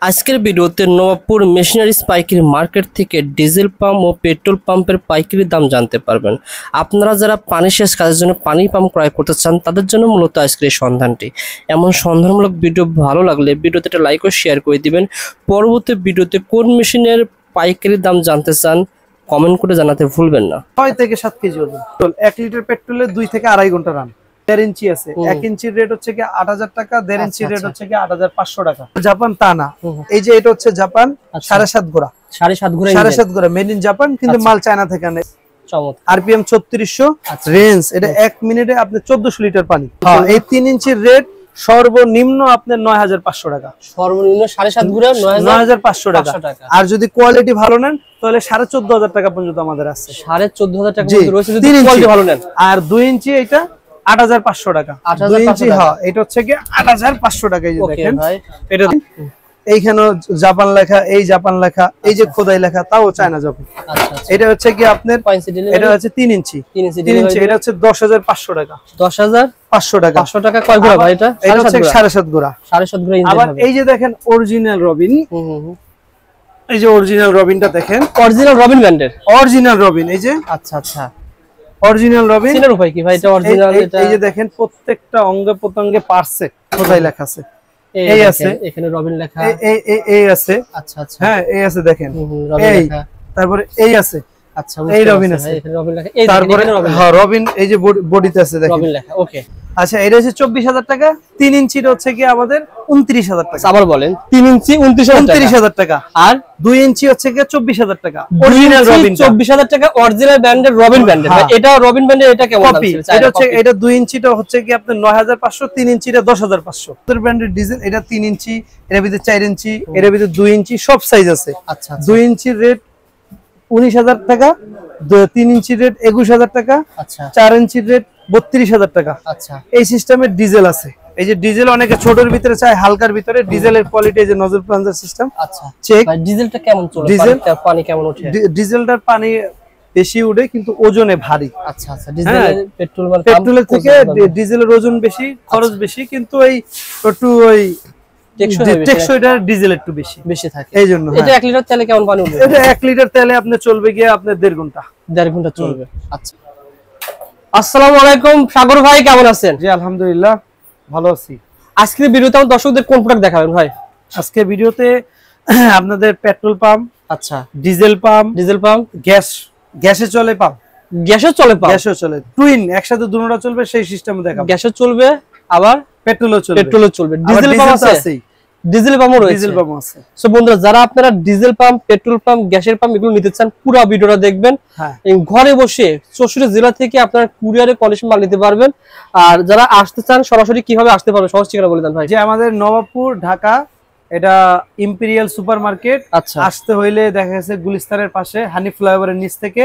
আজকের ভিডিওতে নবাবপুর মেশিনারিজ পাইকারি মার্কেট থেকে ডিজেল পাম্প ও পেট্রোল পাম্পের পাইকারি দাম জানতে পারবেন। আপনারা যারা পানি সেচ কাজের জন্য পানি পাম্প ক্রয় করতে চান তাদের জন্য মূলত আজকের এই সন্ধানটি। এমন সন্ধানমূলক ভিডিও ভালো লাগলে ভিডিওতে একটা লাইক ও শেয়ার করে দিবেন। পরবর্তী ভিডিওতে কোন মেশিনের পাইকারি দাম জানতে চান কমেন্ট করে জানাতে ভুলবেন না। 6 থেকে 7 কেজি ওজন, 1 লিটার পেট্রোলে 2 থেকে আড়াই ঘন্টা রান। 1.5 ইঞ্চি আছে, 1 ইঞ্চির রেট হচ্ছে কি 8000 টাকা, 1.5 ইঞ্চির রেট হচ্ছে কি 8500 টাকা। জাপান টানা, এই যে এটা হচ্ছে জাপান 7.5 গোড়া, 7.5 গোড়া মেড ইন জাপান, কিন্তু মাল চায়না থেকে আনে। আরপিএম 3400 রেঞ্জ, এটা 1 মিনিটে আপনি 1400 লিটার পানি। এই 3 ইঞ্চির রেট সর্বনিম্ন আপনার 9500 টাকা, সর্বনিম্ন 7.5 গুড়া 9500 টাকা। আর যদি কোয়ালিটি ভালো নেন তাহলে 14500 টাকা পর্যন্ত আমাদের আছে। 14500 টাকা পর্যন্ত রয়েছে যদি কোয়ালিটি ভালো নেন। আর 2 ইঞ্চি এটা 8500 টাকা, 2 ইঞ্চি হ্যাঁ, এটা হচ্ছে কি 8500 টাকা। এই যে দেখেন এটা এইখানে জাপান লেখা, এই জাপান লেখা, এই যে খোদাই লেখা, তাও চায়না জাপান। এটা হচ্ছে কি আপনার, এটা হচ্ছে 3 ইঞ্চি, 3 ইঞ্চি, এটা হচ্ছে 10500 টাকা, 10500 টাকা। 500 টাকা কয় গোড়া ভাই? এটা হচ্ছে 7.5 গোড়া, 7.5 গোড়া। আবার এই যে দেখেন অরিজিনাল রবিন, এই যে অরিজিনাল রবিনটা দেখেন, অরিজিনাল রবিন ব্র্যান্ডের অরিজিনাল রবিন। এই যে আচ্ছা আচ্ছা অরিজিনাল রবিন। চিনার উপায় কি ভাই? এটা অরিজিনাল, এটা এই যে দেখেন প্রত্যেকটা অঙ্গে প্রত্যঙ্গে পারফেক্ট খোদাই লেখা আছে। এই আছে এখানে রবিন লেখা, এই আছে আচ্ছা আচ্ছা হ্যাঁ, এই আছে দেখেন রবিন লেখা, তারপরে এই আছে আচ্ছা, এই রবিন আছে, এখানে রবিন লেখা, এই তারপরে হ্যাঁ রবিন এই যে বডিতে আছে দেখেন রবিন লেখা। ওকে আচ্ছা, এটা হচ্ছে 24000 টাকা। 3 ইঞ্চির হচ্ছে কি আমাদের 29000 টাকা। আবার বলেন 3 ইঞ্চি 29000 টাকা, আর 2 ইঞ্চি হচ্ছে কি 24000 টাকা। অরিজিনাল রবিন 24000 টাকা, অরিজিনাল ব্র্যান্ডের রবিন ব্র্যান্ডের। এটা রবিন ব্র্যান্ডের, এটা কেমন দাম? এটা হচ্ছে, এটা 2 ইঞ্চিটা হচ্ছে কি আপনার 9500, 3 ইঞ্চিটা 10500। তোর ব্র্যান্ডের ডিজেল, এটা 3 ইঞ্চি, এর ভিতরে 4 ইঞ্চি, এর ভিতরে 2 ইঞ্চি, সব সাইজ আছে। আচ্ছা 2 ইঞ্চির রেট 19000 টাকা, 3 ইঞ্চির রেট 21000 টাকা, আচ্ছা 4 ইঞ্চির রেট 32000 টাকা। আচ্ছা এই সিস্টেমের ডিজেল আছে। এই যে ডিজেল অনেকে ছোটর ভিতরে চায়, হালকার ভিতরে ডিজেলের কোয়ালিটি, এই যে নজল প্লাঞ্জার সিস্টেম। আচ্ছা চেক ডিজেলটা কেমন চলে, ডিজেলটা পানি কেমন ওঠে? ডিজেলটার পানি বেশি উঠে কিন্তু ওজনে ভারী। আচ্ছা আচ্ছা ডিজেলের পেট্রোলের থেকে ডিজেলের ওজন বেশি, খরচ বেশি, কিন্তু এই একটু ওই টেকসইটার ডিজেল একটু বেশি থাকে, এই জন্য। এটা 1 লিটার তেলে কেমন পানি উঠবে? এটা 1 লিটার তেলে আপনি চলবে গিয়ে আপনার 1.5 ঘন্টা, 1.5 ঘন্টা চলবে। আচ্ছা আসসালামু আলাইকুম সাগর ভাই, কেমন আছেন? জি আলহামদুলিল্লাহ ভালো আছি। আজকের ভিডিওতে আমাদের দর্শকদের কোন প্রোডাক্ট দেখাবেন ভাই? আজকের ভিডিওতে আপনাদের পেট্রোল পাম্প, আচ্ছা ডিজেল পাম্প, গ্যাসে চলে পাম্প, গ্যাসে চলে টুইন একসাথে দুটোটা চলবে, সেই সিস্টেমে দেখাবো। গ্যাসে চলবে আবার পেট্রোলও চলবে, ডিজেল পাম্প আছে, ডিজেল পাম্প আছে। সো বন্ধুরা, যারা আপনারা ডিজেল পাম্প, পেট্রোল পাম্প, গ্যাসের পাম্প এগুলো নিতে চান, পুরো ভিডিওটা দেখবেন। ঘরে বসে 64 জেলা থেকে আপনারা কুরিয়ারে কন্ডিশন মাল নিতে পারবেন। আর যারা আসতে চান সরাসরি কিভাবে আসতে পারবে, সহজ ঠিকানা বলে দেন ভাই। যে আমাদের নবাবপুর ঢাকা, এটা ইম্পেরিয়াল সুপার মার্কেট। আসতে হইলে দেখা গেছে গুলিস্তানের পাশে হানি ফ্লাইওভারের নিচ থেকে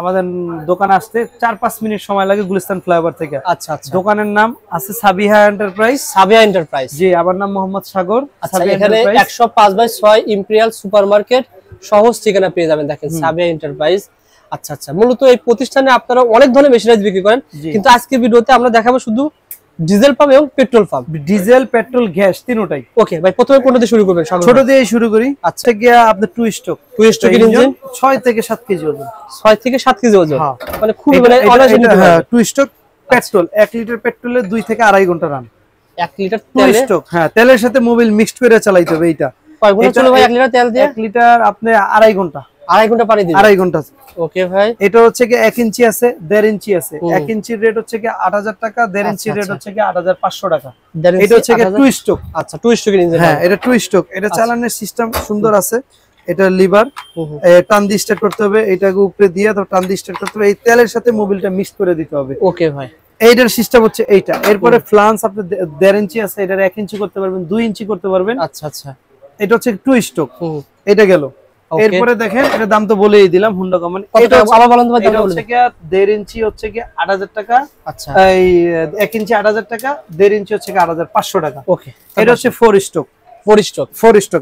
আমাদের দোকান আসতে 4-5 মিনিট সময় লাগে গুলিস্তান ফ্লাইওভার থেকে। আচ্ছা আচ্ছা দোকানের নাম আছে সাবিহা এন্টারপ্রাইজ। জি আমার নাম মোহাম্মদ সাগর। এখানে 105/6 ইম্পেরিয়াল সুপার মার্কেট, সহজ ঠিকানা পেয়ে যাবেন। দেখেন সাবিহা এন্টারপ্রাইজ। আচ্ছা আচ্ছা মূলত এই প্রতিষ্ঠানে আপনারা অনেক ধরনের মেশিনারিজ বিক্রি করেন, কিন্তু আজকের ভিডিওতে আমরা দেখাবো শুধু ডিজেল পাম্প এবং petrol pump. Diesel, petrol, gas তিনটাই। ওকে ভাই, প্রথমে কোনটা দিয়ে শুরু করবেন? ছোট দিয়ে শুরু করি। আচ্ছা গিয়া আপনি টু স্ট্রোক ইঞ্জিন, 6 থেকে 7 কেজি ওজন, 6 থেকে 7 কেজি ওজন, মানে খুব মানে টু স্ট্রোক পেট্রোল। 1 লিটার পেট্রোলে 2 থেকে আড়াই ঘন্টা রান। 1 লিটার তেলে স্ট্রোক, হ্যাঁ তেলের সাথে মোবিল মিক্সড করে চালাইতে হবে। এইটা কয় ঘন্টা চলে ভাই 1 লিটার তেল দিয়ে? 1 লিটার আপনি আড়াই ঘন্টা পানি দিবেন, আড়াই ঘন্টা। ওকে ভাই, এটা হচ্ছে কি 1 ইঞ্চি আছে, 1.5 ইঞ্চি আছে। 1 ইঞ্চির রেট হচ্ছে কি 8000 টাকা, 1.5 ইঞ্চির রেট হচ্ছে কি 8500 টাকা। এটা হচ্ছে কি টু স্ট্রোক। আচ্ছা টু স্ট্রোক ইঞ্জিন, হ্যাঁ এটা টু স্ট্রোক। এটা চালানোর সিস্টেম সুন্দর আছে। এটা লিভার টান দিয়ে স্টার্ট করতে হবে, এটাকে উপরে দিয়ে তো টান দিয়ে স্টার্ট করতে হবে। এই তেলের সাথে মোবিলটা মিক্স করে দিতে হবে। ওকে ভাই, এইটার সিস্টেম হচ্ছে এইটা। এরপরে ফ্লান্স আপনি 1.5 ইঞ্চি আছে, এটার 1 ইঞ্চি করতে পারবেন, 2 ইঞ্চি করতে পারবেন। আচ্ছা আচ্ছা এটা হচ্ছে টু স্ট্রোক। এটা গেল। এরপরে দেখেন, এটা দাম তো বলেই দিলাম, হুন্ডা কোম্পানি। এটা আবার বলেন তো ভাই, এটা হচ্ছে কি 1.5 ইঞ্চি হচ্ছে কি 8000 টাকা। আচ্ছা এই 1 ইঞ্চি 8000 টাকা, 1.5 ইঞ্চি হচ্ছে কি 8500 টাকা। ওকে এটা হচ্ছে 4 স্ট্রোক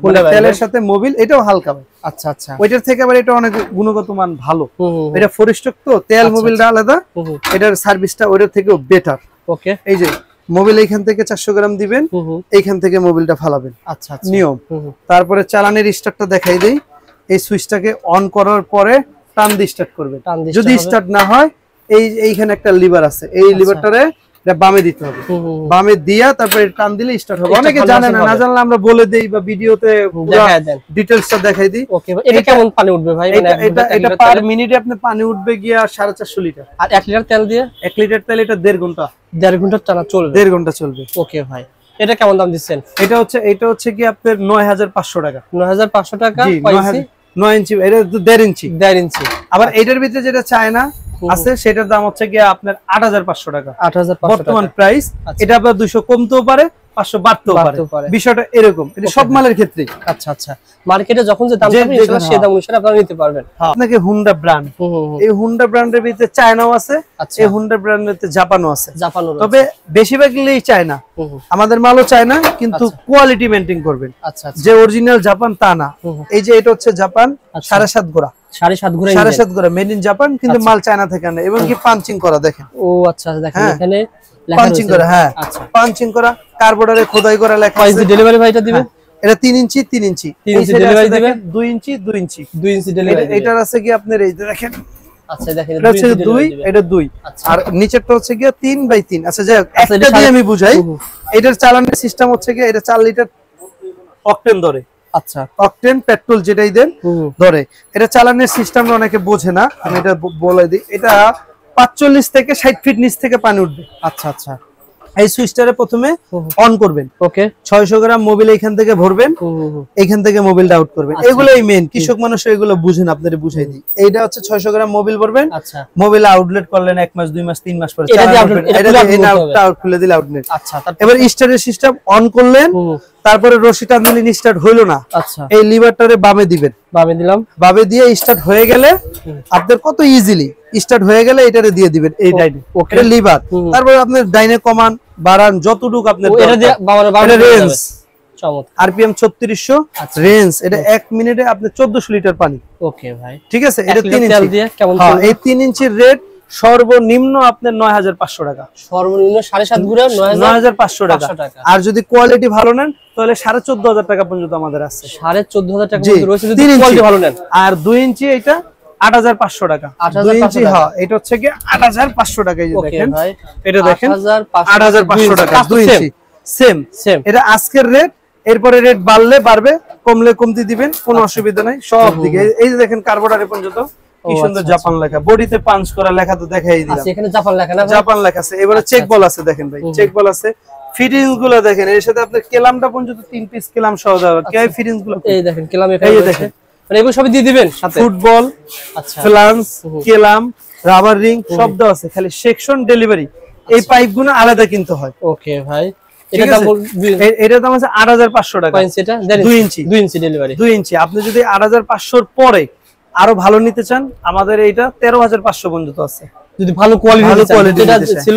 মানে তেলের সাথে মোবিল। এটাও হালকা ভাই। আচ্ছা আচ্ছা ওইটার থেকে আবার এটা অনেক গুণগত মান ভালো। এটা 4 স্ট্রোক তো তেল মোবিলটা আলাদা, এটার সার্ভিসটা ওইটার থেকেও বেটার। ওকে এই যে মোবিল এইখান থেকে 400 গ্রাম দিবেন, এইখান থেকে মোবিলটা ফালাবেন। আচ্ছা আচ্ছা নিয়ম। তারপরে চালানের স্টার্টটা দেখাই দেই। এই সুইচটাকে অন করার পরে টান দিয়ে স্টার্ট করবেন। যদি স্টার্ট না হয় এইখানে একটা লিভার আছে, এই লিভারটারে এটা বামে দিতে হবে। বামে দিয়া তারপরে টান দিলে স্টার্ট হবে। অনেকে জানে না, না জানলে আমরা বলে দেই বা ভিডিওতে দেখায় দেন, ডিটেইলসটা দেখাই দিই। ওকে, এটা কেমন পানি উঠবে ভাই? মানে এটা পার মিনিটে আপনি পানি উঠবে গিয়া 450 লিটার। আর 1 লিটার তেল দিয়ে 1 লিটার তেল এটা 1.5 ঘন্টা 1.5 ঘন্টা টানা চলবে। 1.5 ঘন্টা চলবে। ওকে ভাই, এটা কেমন দাম দিচ্ছেন? এটা হচ্ছে কি আপনার 9500 টাকা। 9500 টাকা। 9 ইঞ্চি, এটা 1.5 ইঞ্চি। 1.5 ইঞ্চি। আবার এটার ভিতরে যেটা চায়না আছে সেটার দাম হচ্ছে কি আপনার 8500 টাকা 8500 বর্তমান প্রাইস। এটা আবার 200 কমতেও পারে, 500 বাড়তেও পারে, বিষয়টা এরকম। এটা সব মালের ক্ষেত্রে। আচ্ছা আচ্ছা, মার্কেটে যখন যে দাম থাকবে ইনশাআল্লাহ সেই দাম অনুসারে আপনারা নিতে পারবেন। আপনাকে হুন্ডা ব্র্যান্ড, এই হুন্ডা ব্র্যান্ডের ভিতরে চায়নাও আছে, এই হুন্ডা ব্র্যান্ডের ভিতরে জাপানও আছে। তবে বেশিরভাগই চায়না, আমাদের মালও চায়না, কিন্তু কোয়ালিটি মেইনটেইন করবেন। আচ্ছা আচ্ছা, যে অরিজিনাল জাপান তা না। এই যে এটা হচ্ছে জাপান 7.5 গোড়া, 7.5 গোড়া মেড ইন জাপান, কিন্তু মাল চায়না থেকে আনে এবং কি পাঞ্চিং করা দেখেন। ও আচ্ছা, দেখেন এখানে পাঞ্চিং করা। হ্যাঁ আচ্ছা, পাঞ্চিং করা, কার্বোর্ডারে খোদাই করা লেখা আছে। ডেলিভারি ভাইটা দিবেন? এটা 3 ইঞ্চি 3 ইঞ্চি। 3 ইঞ্চি ডেলিভারি দিবেন, 2 ইঞ্চি 2 ইঞ্চি 2 ইঞ্চি ডেলিভারি। এটার আছে কি আপনার এই যে দেখেন। আচ্ছা দেখেন, এটা হচ্ছে 2, এটা 2, আর নিচেরটা হচ্ছে কি 3/3। আচ্ছা যাই হোক, একটা দিয়ে আমি বুঝাই। এটার চালানের সিস্টেম হচ্ছে কি এটা 4 লিটার অকটেন ধরে। আচ্ছা, অকটেন পেট্রোল যেটাই দেন ধরে। এটা চালানের সিস্টেমটা অনেকে বোঝে না, আমি এটা বলে দিই। এটা 45 থেকে 60 ফিট নিচ থেকে পানি উঠবে। আচ্ছা আচ্ছা, এই সুইচটারে প্রথমে অন করবেন। ওকে, 600 গ্রাম মোবিল এখান থেকে ভরবেন, এখান থেকে মোবিলটা আউট করবেন। এগুলোই মেইন, কৃষক মানুষ এগুলো বুঝেন, আপনাদের বুঝাই দিই। এইটা হচ্ছে 600 গ্রাম মোবিল ভরবেন। আচ্ছা, মোবিল আউটলেট করলেন 1 মাস 2 মাস 3 মাস পরে এটা দিয়ে আউট খুলে দিলে আউটলেট। আচ্ছা, এবার স্টার্টের সিস্টেম অন করলেন, তারপরে রশি টান দিলেন, স্টার্ট হইলো না। আচ্ছা, এই লিভারটারে বামে দিবেন, বামে দিলাম, বামে দিয়ে স্টার্ট হয়ে গেলে আপনার কত ইজিলি স্টার্ট হয়ে গেলে এটারে দিয়ে দিবেন এই ডাইনে। এটা লিভার, তারপরে আপনার ডাইনে কমান বাড়ান যতটুকু আপনার এটা দিয়ে বামে রেঞ্জ। চমৎকার, আরপিএম 3600 রেঞ্জ। এটা 1 মিনিটে আপনি 1400 লিটার পানি। ওকে ভাই, ঠিক আছে। এটা 3 ইঞ্চি দিয়ে কেমন? হ্যাঁ, এই 3 ইঞ্চির রেট সর্বনিম্ন আপনার 9500 টাকা। সর্বনিম্ন 7.5 গুণা 9500 টাকা। আর যদি কোয়ালিটি ভালো নেন তাহলে 14500 টাকা পর্যন্ত আমাদের আছে। 14500 টাকা পর্যন্ত রয়েছে যদি কোয়ালিটি ভালো নেন। আর 2 ইঞ্চি এটা 8500 টাকা। 2 ইঞ্চি হ্যাঁ, এটা হচ্ছে কি 8500 টাকা। এই যে দেখেন, এটা দেখেন 8500 টাকা 2 ইঞ্চি সেম। এটা আজকের রেট, এরপরে রেট বাড়লে বাড়বে, কমলে কমতি দিবেন, কোনো অসুবিধা নাই সব দিকে। এই যে দেখেন কার্বোরেটর পর্যন্ত কি সুন্দর জাপান লেখা, বডিতে পাঞ্চ করা লেখা তো দেখাই দিলাম। আচ্ছা, এখানে জাপান লেখা না? জাপান লেখা আছে। এবারে চেক বল আছে দেখেন ভাই, চেক বল আছে। ফিটিংস গুলো দেখেন, এর সাথে আপনার কেলামটা পর্যন্ত 3 পিস কেলাম সহ দেওয়া। কে ফিটিংস গুলো এই দেখেন, কেলাম এখানে দেখেন, মানে এগুলো সব দিয়ে দিবেন সাথে। ফুটবল, আচ্ছা, ফ্লান্স, কেলাম, রাবার রিং সব দেওয়া আছে। খালি সেকশন ডেলিভারি, এই পাইপগুলো আলাদা কিনতে হয়। ওকে ভাই, এটা দাম আছে 8500 টাকা। 2 ইঞ্চি 2 ইঞ্চি ডেলিভারি। 2 ইঞ্চি আপনি যদি 8500 এর পরে আরো ভালো নিতে চান, আমাদের এইটা 13500 পর্যন্ত আছে। যদি ভালো কোয়ালিটি যেটা ছিল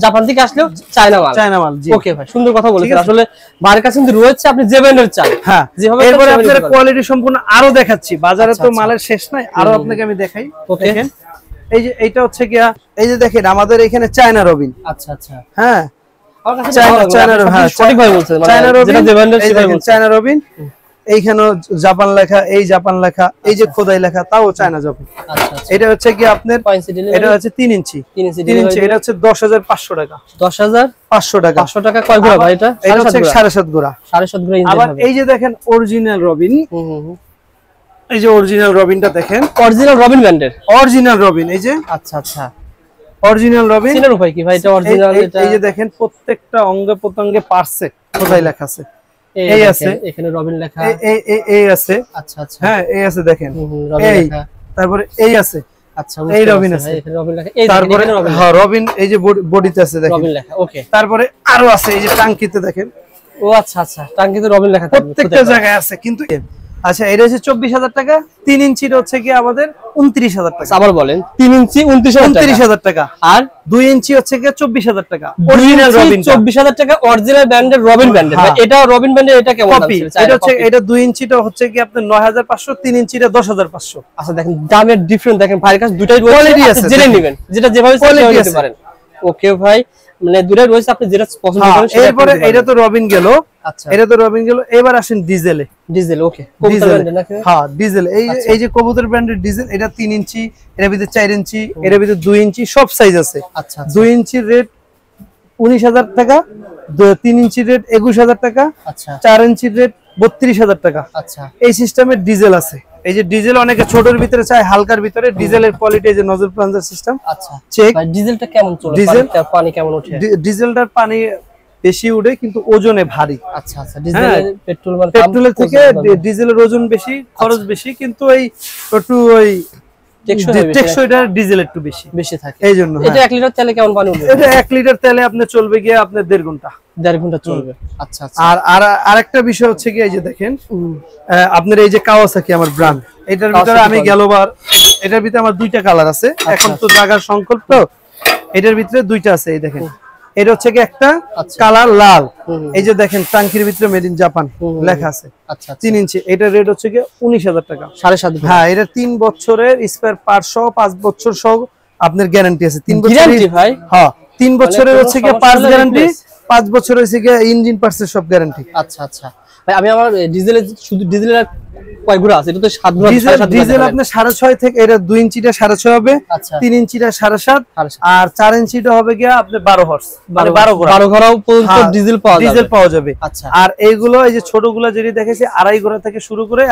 জাপান থেকে আসলেও চায়না মাল। জি, ওকে ভাই, সুন্দর কথা বলেছেন। আসলে বাইরের কাছে কিন্তু রয়েছে, আপনি যে ব্র্যান্ডের চান। হ্যাঁ, এরপরে আপনাদের কোয়ালিটি সম্পূর্ণ আরো দেখাচ্ছি। বাজারে তো মালের শেষ নাই, আরো আপনাকে আমি দেখাই। দেখেন, এই যে এইটা হচ্ছে কি, এই যে দেখেন আমাদের এখানে চায়না রবিন। আচ্ছা আচ্ছা, হ্যাঁ চায়না রবিন। এইখানে জাপান লেখা, এই জাপান লেখা, এই যে খোদাই লেখা, তাও চায়না জাপান। এটা হচ্ছে কি আপনার, এটা হচ্ছে 3 ইঞ্চি। 3 ইঞ্চি এটা হচ্ছে 10500 টাকা। 10500 টাকা। 500 টাকা কয় গোড়া ভাই? এটা হচ্ছে 7.5 গোড়া। 7.5 গোড়া। আবার এই যে দেখেন অরিজিনাল রবিন, এই যে অরিজিনাল রবিনটা দেখেন, অরিজিনাল রবিন ব্র্যান্ডের অরিজিনাল রবিন। এই যে আচ্ছা আচ্ছা, অরিজিনাল রবিন। চিনার উপায় কি ভাই? এটা অরিজিনাল। এটা এই যে দেখেন প্রত্যেকটা অঙ্গে প্রত্যঙ্গে পারছে খোদাই লেখা আছে। এই আছে, এখানে রবিন লেখা, এই আছে। আচ্ছা আচ্ছা, হ্যাঁ এই আছে দেখেন, এই তারপরে এই আছে। আচ্ছা, এই রবিন আছে, এখানে রবিন লেখা। এই তারপরে হ্যাঁ রবিন, এই যে বডিতে আছে দেখেন রবিন লেখা। ওকে, তারপরে আরো আছে, এই যে টাঙ্কিতে দেখেন। ও আচ্ছা আচ্ছা, টাঙ্কিতে রবিন লেখা প্রত্যেকটা জায়গায় আছে। কিন্তু আচ্ছা, এটা হচ্ছে 24000 টাকা। 3 ইঞ্চির হচ্ছে কি আমাদের 29000 টাকা। আবার বলেন, 3 ইঞ্চি 29000 টাকা, আর 2 ইঞ্চি হচ্ছে কি 24000 টাকা। অরিজিনাল রবিন 24000 টাকা, অরিজিনাল ব্র্যান্ডের রবিন ব্র্যান্ডের। এটা রবিন ব্র্যান্ডের। এটা কেমন দাম ছিল? এটা হচ্ছে, এটা 2 ইঞ্চিটা হচ্ছে কি আপনার 9500, 3 ইঞ্চিটা 10500। আচ্ছা দেখেন, দামের ডিফারেন্স দেখেন, ভাইয়ের কাছে দুটাই কোয়ালিটি আছে, জেনে নেবেন, যেটা যেভাবে চাইলে নিতে পারেন। ওকে ভাই, মানে দুটাই রয়েছে, আপনি যেটা পছন্দ করেন সেটা। এরপরে এটা তো রবিন গেল। আচ্ছা, এটা তো রবিন গেল। এবার আসেন ডিজেলে। ডিজেল, ওকে, হ্যাঁ ডিজেল। এই যে কবুতর ব্র্যান্ডের ডিজেল, এটা 3 ইঞ্চি, এর ভিতরে 4 ইঞ্চি, এর ভিতরে 2 ইঞ্চি, সব সাইজ আছে। আচ্ছা, 2 ইঞ্চির রেট 19,000 টাকা, 3 ইঞ্চির রেট 21,000 টাকা, আচ্ছা, 4 ইঞ্চির রেট 32,000 টাকা। আচ্ছা, এই সিস্টেমের ডিজেল আছে। এই যে ডিজেল অনেকে ছোটর ভিতরে চায়, হালকার ভিতরে ডিজেলের কোয়ালিটি, এই যে নজল প্লাঞ্জার সিস্টেম। আচ্ছা, চেক। ভাই ডিজেলটা কেমন চলে? পানি কেমন ওঠে? ডিজেলটার পানি বেশি উঠে কিন্তু ওজনে ভারী। আচ্ছা, আচ্ছা, ডিজেলের পেট্রোলের থেকে ডিজেলের ওজন বেশি, খরচ বেশি, কিন্তু এই একটু ওই টেকসইটা ডিজেল একটু বেশি থাকে, এই জন্য। এটা 1 লিটার তেলে কেমন পানি উঠবে? এটা 1 লিটার তেলে আপনি চলবে গিয়ে আপনার 1.5 ঘন্টা। 1.5 ঘন্টা চলবে। আচ্ছা, আচ্ছা। আর আরেকটা বিষয় হচ্ছে কি, এই যে দেখেন আপনার এই যে কাওয়াসাকি আমার ব্র্যান্ড, এটার ভিতরে আমি গেলবার, এটার ভিতরে আমার 2টা কালার আছে। এখন তো জায়গার সংকল্প, এটার ভিতরে 2টা আছে। এই দেখেন, এটা হচ্ছে কি একটা কালার লাল, এই যে দেখেন টাঙ্কির ভিতরে মেড ইন জাপান লেখা আছে। আচ্ছা, 3 ইঞ্চি, এটার রেট হচ্ছে কি 19,000 টাকা। 7.5। হ্যাঁ, এটা 3 বছরের স্পেয়ার পার্ট সহ, 5 বছর সহ আপনার গ্যারান্টি আছে। 3 বছর গ্যারান্টি ভাই? হ্যাঁ, 3 বছরের হচ্ছে কি পার্টস গ্যারান্টি, 5 বছর হচ্ছে কি ইঞ্জিন পার্টসের সব গ্যারান্টি। আচ্ছা, আচ্ছা ভাই, আমি আমার ডিজেলের শুধু ডিজেলের কয় গুড়া আছে? এটা তো 7 গুড়া। ডিজেল আপনি 6.5 থেকে, এটা 2 ইঞ্চিটা 6.5 হবে, 3 ইঞ্চিটা 7.5, আর 4 ইঞ্চিটা হবে গিয়া আপনি 12 হর্স, মানে 12 ঘোড়াও পর্যন্ত ডিজেল পাওয়া যাবে। আচ্ছা, আর এইগুলো এই যে ছোটগুলো যেটা দেখেছি 2.5 ঘোড়া থেকে শুরু করে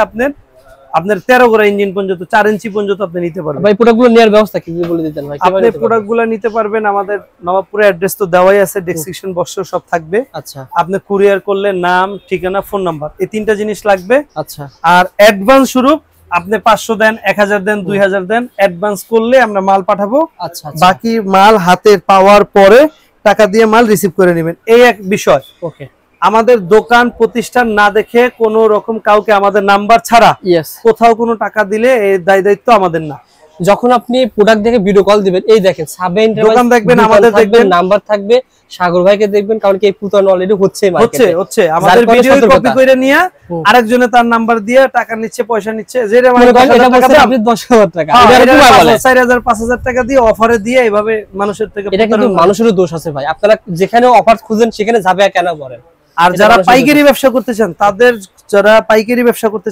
আপনার 13 ঘোড়া ইঞ্জিন পর্যন্ত, 4 ইঞ্চি পর্যন্ত আপনি নিতে পারবেন। ভাই প্রোডাক্টগুলো নেওয়ার ব্যবস্থা কি বলে দিতেন ভাই? আপনি প্রোডাক্টগুলো নিতে পারবেন, আমাদের নবাবপুরে অ্যাড্রেস তো দেওয়াই আছে, ডেসক্রিপশন বক্সে সব থাকবে। আচ্ছা, আপনি কুরিয়ার করলে নাম, ঠিকানা, ফোন নাম্বার, এই 3টা জিনিস লাগবে। আচ্ছা, আর অ্যাডভান্স স্বরূপ আপনি 500 দেন, 1000 দেন, 2000 দেন, অ্যাডভান্স করলে আমরা মাল পাঠাবো। আচ্ছা, বাকি মাল হাতে পাওয়ার পরে টাকা দিয়ে মাল রিসিভ করে নেবেন, এই এক বিষয়। ওকে। আমাদের দোকান প্রতিষ্ঠান না দেখে কোন রকম কাউকে আমাদের নাম্বার ছাড়া কোথাও কোনো টাকা দিলে এই দায়িত্ব আমাদের না। যখন আপনি প্রোডাক্ট দেখে ভিডিও কল দিবেন, এই দেখেন সাবেন দোকান দেখবেন, আমাদের দেখবেন, নাম্বার থাকবে, সাগর ভাইকে দেখবেন, কারণ কি এই পুতান অলরেডি হচ্ছে হচ্ছে আমাদের ভিডিও কপি করে নিয়ে আরেকজনে তার নাম্বার দিয়ে টাকা নিচ্ছে, পয়সা নিচ্ছে, যেটা মানে আপনি 10,000 টাকা, 4,000 5,000 টাকা দিয়ে অফারে দিয়ে এইভাবে মানুষের থেকে। এটা কিন্তু মানুষেরও দোষ আছে ভাই, আপনারা যেখানে অফার খুঁজেন সেখানে যাবে কেন করেন? আর যারা পাইকারি ব্যবসা করতে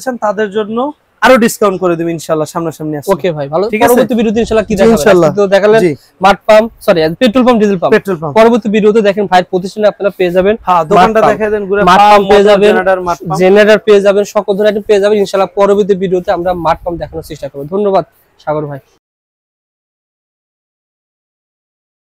চান তাদের জন্য আরো ডিসকাউন্ট করে দেব ইনশাআল্লাহ, সামনাসামনি আসছে। ওকে ভাই, ভালো। পরবর্তী ভিডিওতে ইনশাআল্লাহ কি দেখাবেন? তো দেখালেন mud pump, sorry petrol pump, diesel pump. পরবর্তী ভিডিওতে দেখেন ভাই প্রতিষ্ঠানে আপনারা পেয়ে যাবেন, হ্যাঁ দোকানটা দেখায় দেন, ঘুরে মাড পাম্প পেয়ে যাবেন, জেনারেটর পেয়ে যাবেন, সকল ধরনের আইটেম পেয়ে যাবেন ইনশাআল্লাহ। পরবর্তী ভিডিওতে আমরা মাড পাম্প দেখানোর চেষ্টা করব। ধন্যবাদ সাগর ভাই।